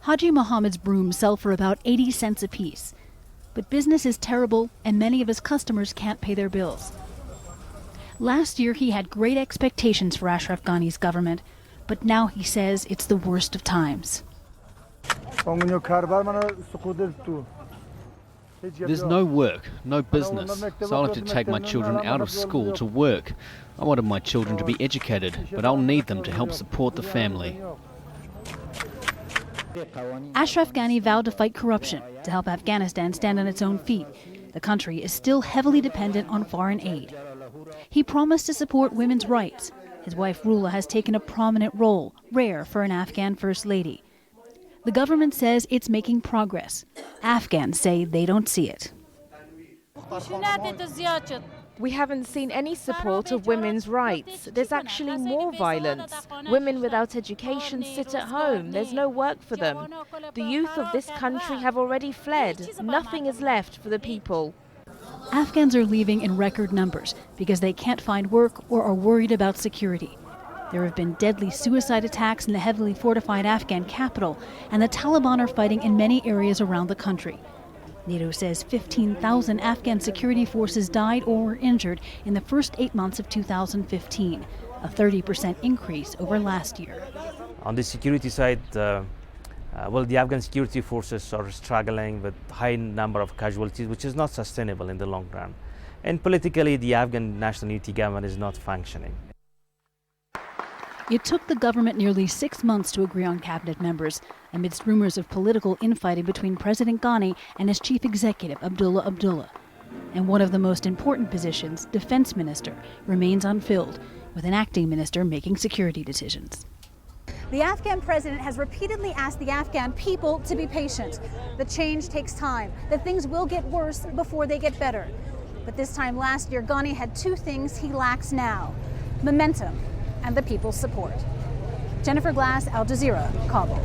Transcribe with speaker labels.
Speaker 1: Haji Muhammad's brooms sell for about 80 cents apiece. But business is terrible and many of his customers can't pay their bills. Last year he had great expectations for Ashraf Ghani's government, but now he says it's the worst of times.
Speaker 2: There's no work, no business, so I'll have to take my children out of school to work. I wanted my children to be educated, but I'll need them to help support the family.
Speaker 1: Ashraf Ghani vowed to fight corruption to help Afghanistan stand on its own feet. The country is still heavily dependent on foreign aid. He promised to support women's rights. His wife Rula has taken a prominent role, rare for an Afghan first lady. The government says it's making progress. Afghans say they don't see it.
Speaker 3: We haven't seen any support of women's rights. There's actually more violence. Women without education sit at home. There's no work for them. The youth of this country have already fled. Nothing is left for the people.
Speaker 1: Afghans are leaving in record numbers because they can't find work or are worried about security. There have been deadly suicide attacks in the heavily fortified Afghan capital, and the Taliban are fighting in many areas around the country. NATO says 15,000 Afghan security forces died or were injured in the first 8 months of 2015, a 30% increase over last year.
Speaker 4: On the security side, the Afghan security forces are struggling with high number of casualties, which is not sustainable in the long run. And politically, the Afghan National Unity Government is not functioning.
Speaker 1: It took the government nearly 6 months to agree on cabinet members, amidst rumors of political infighting between President Ghani and his chief executive, Abdullah Abdullah. And one of the most important positions, defense minister, remains unfilled, with an acting minister making security decisions.
Speaker 5: The Afghan president has repeatedly asked the Afghan people to be patient. The change takes time, that things will get worse before they get better. But this time last year, Ghani had two things he lacks now: momentum and the people's support. Jennifer Glass, Al Jazeera, Kabul.